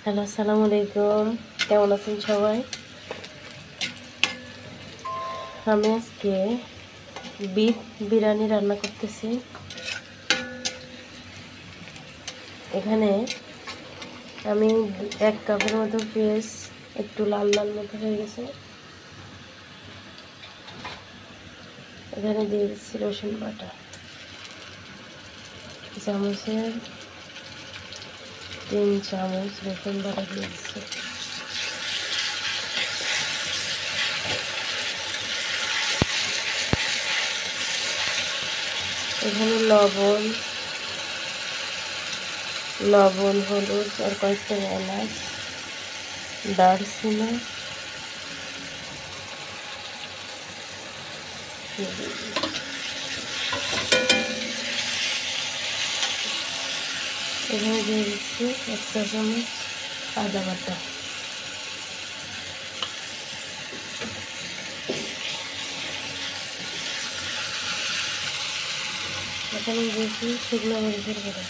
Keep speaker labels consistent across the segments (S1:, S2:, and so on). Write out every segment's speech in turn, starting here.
S1: Hello, আসসালামু আলাইকুম। কেমন আছেন সবাই? আমি আজকে বিফ বিরিয়ানি রান্না করতেছি। এখানে আমি 1 কাপের মতো পেঁয়াজ একটু লাল লাল মতো হয়ে গেছে, এখানে দিয়ে দিচ্ছি রসুন বাটা চামচের 3 চামচ রসুন বাটা দিয়ে দিচ্ছি। এখানে লবণ হলুদ আর কয়েকটা এলাচ দারচিনি এখানে দিয়ে দিচ্ছি 1 চা চামচ আদা বাটা। এখানে দিয়েছি শুকনো মরিচের গুঁড়ো।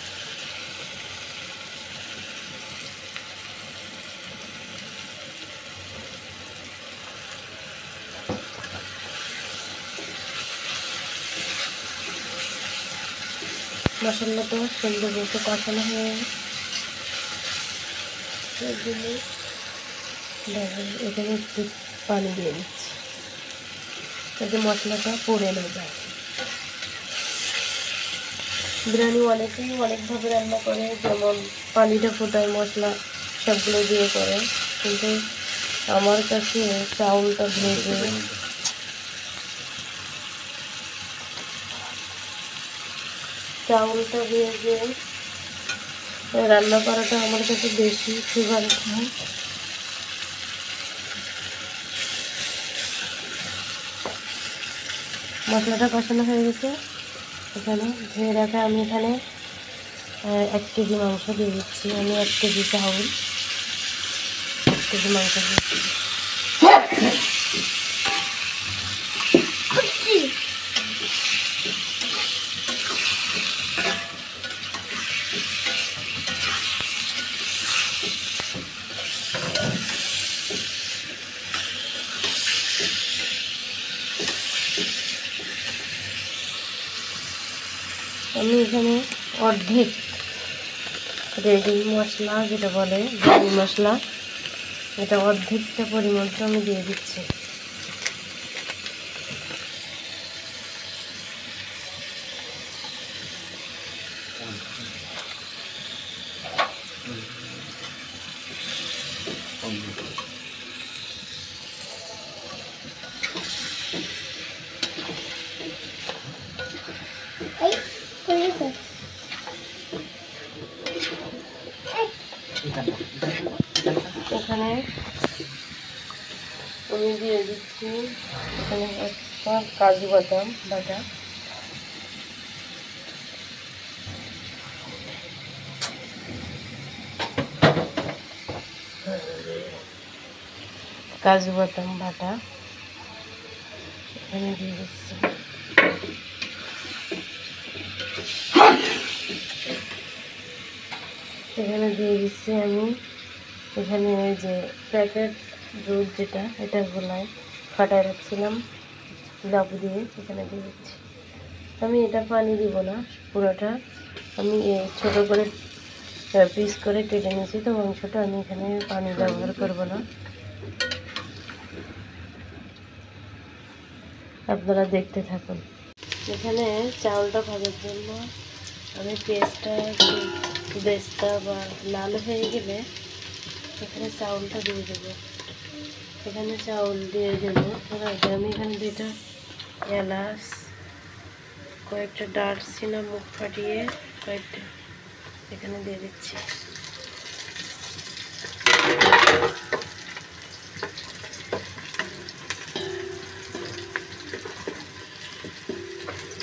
S1: মশলাটা সুন্দর মতো কষানো হয়ে এখানে একটু পানি দিয়ে দিচ্ছি যাতে মশলাটা পুড়ে না যায়। বিরিয়ানি অনেকেই অনেকভাবে রান্না করে, যেমন পানিটা ফোটায় মশলা সবগুলো দিয়ে করে, কিন্তু আমার কাছে চাউলটা ভেজে রান্না করাটা আমার কাছে বেশি ফেভারিট হয়। মশলাটা কষানো হয়ে গেছে, এখানে ধুয়ে রাখা আমি এখানে 1 কেজি মাংস দিয়ে দিচ্ছি। আমি 1 কেজি চাউল 1 কেজি মাংস দিচ্ছি। আমি এখানে অর্ধেক রেডি মশলা, যেটা বলে বিরিয়ানি মশলা, এটা অর্ধেকটা পরিমাণ আমি দিয়ে দিচ্ছি। এখানে আমি দিয়ে দিচ্ছি এখানে কাজু বাদাম বাটা, কাজু বাদাম বাটা এখানে দিয়ে দিচ্ছি। এখানে দিয়ে দিচ্ছি আমি এখানে ওই যে প্যাকেট দুধ, যেটা এটা গোলায় ফাটায় রাখছিলাম লাবু দিয়ে, এখানে দিয়ে দিচ্ছি। আমি এটা পানি দিব না, পুরোটা আমি ছোট করে পিস করে কেটে নিয়েছি, তো মাংসটা আমি এখানে পানি ব্যবহার করব না। আপনারা দেখতে থাকুন। এখানে চাউলটা ভাজার জন্য আমি পেঁয়াজটা একটু বেস্তা বা লাল হয়ে গেলে এখানে চাউলটা দিয়ে দেবো। এখানে চাউল দিয়ে দেবো, আমি এখানে 2টা এলাচ, কয়েকটা দারচিনি মুখ ফাটিয়ে কয়েকটা এখানে দিয়ে দিচ্ছি।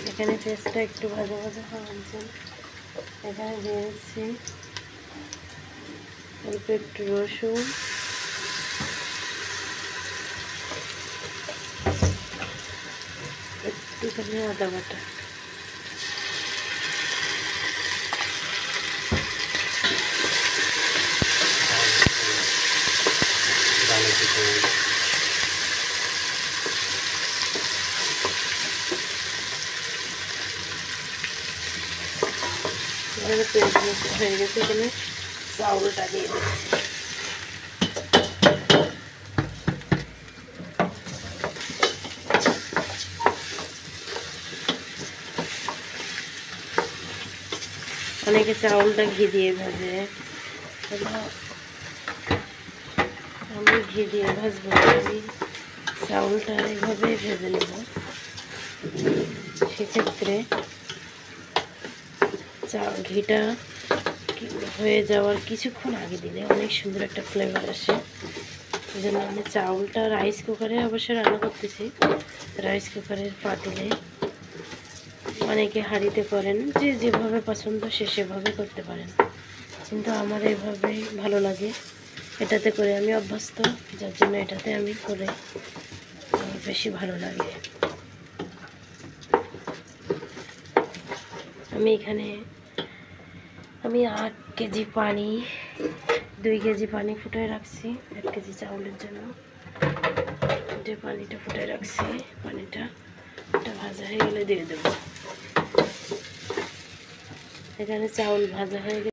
S1: এখানে পেঁয়াজটা একটু ভাজা ভাজা হয়েছে, এখানে দিয়ে দিচ্ছি অল্প একটু রসুন, একটুখানি আদা বাটা, পেঁয়াজ ভাজা হয়ে গেছে, এখানে চাউলটা দিয়ে দিচ্ছি। অনেকে চাউলটা ঘি দিয়ে ভাজে, আমি ঘি দিয়ে ভাজবো, আমি চাউলটা এইভাবেই ভেজে নেব। সেক্ষেত্রে ঘিটা হয়ে যাওয়ার কিছুক্ষণ আগে দিলে অনেক সুন্দর একটা ফ্লেভার আসে। এই জন্য আমি চাউলটা রাইস কুকারে অবশ্যই রান্না করতেছি। রাইস কুকারের পাতিলে, অনেকে হাঁড়িতে করেন, যে যেভাবে পছন্দ সে সেভাবে করতে পারেন, কিন্তু আমার এভাবেই ভালো লাগে। এটাতে করে আমি অভ্যস্ত, যার জন্য এটাতে আমি করে বেশি ভালো লাগে। আমি 8 কেজি পানি, 2 কেজি পানি ফুটায় রাখছি 1 কেজি চাউলের জন্য। যে পানিটা ফুটায় রাখছি, পানিটা ভাজা হয়ে গেলে দিয়ে দেবো। এখানে চাউল ভাজা হয়ে গেলে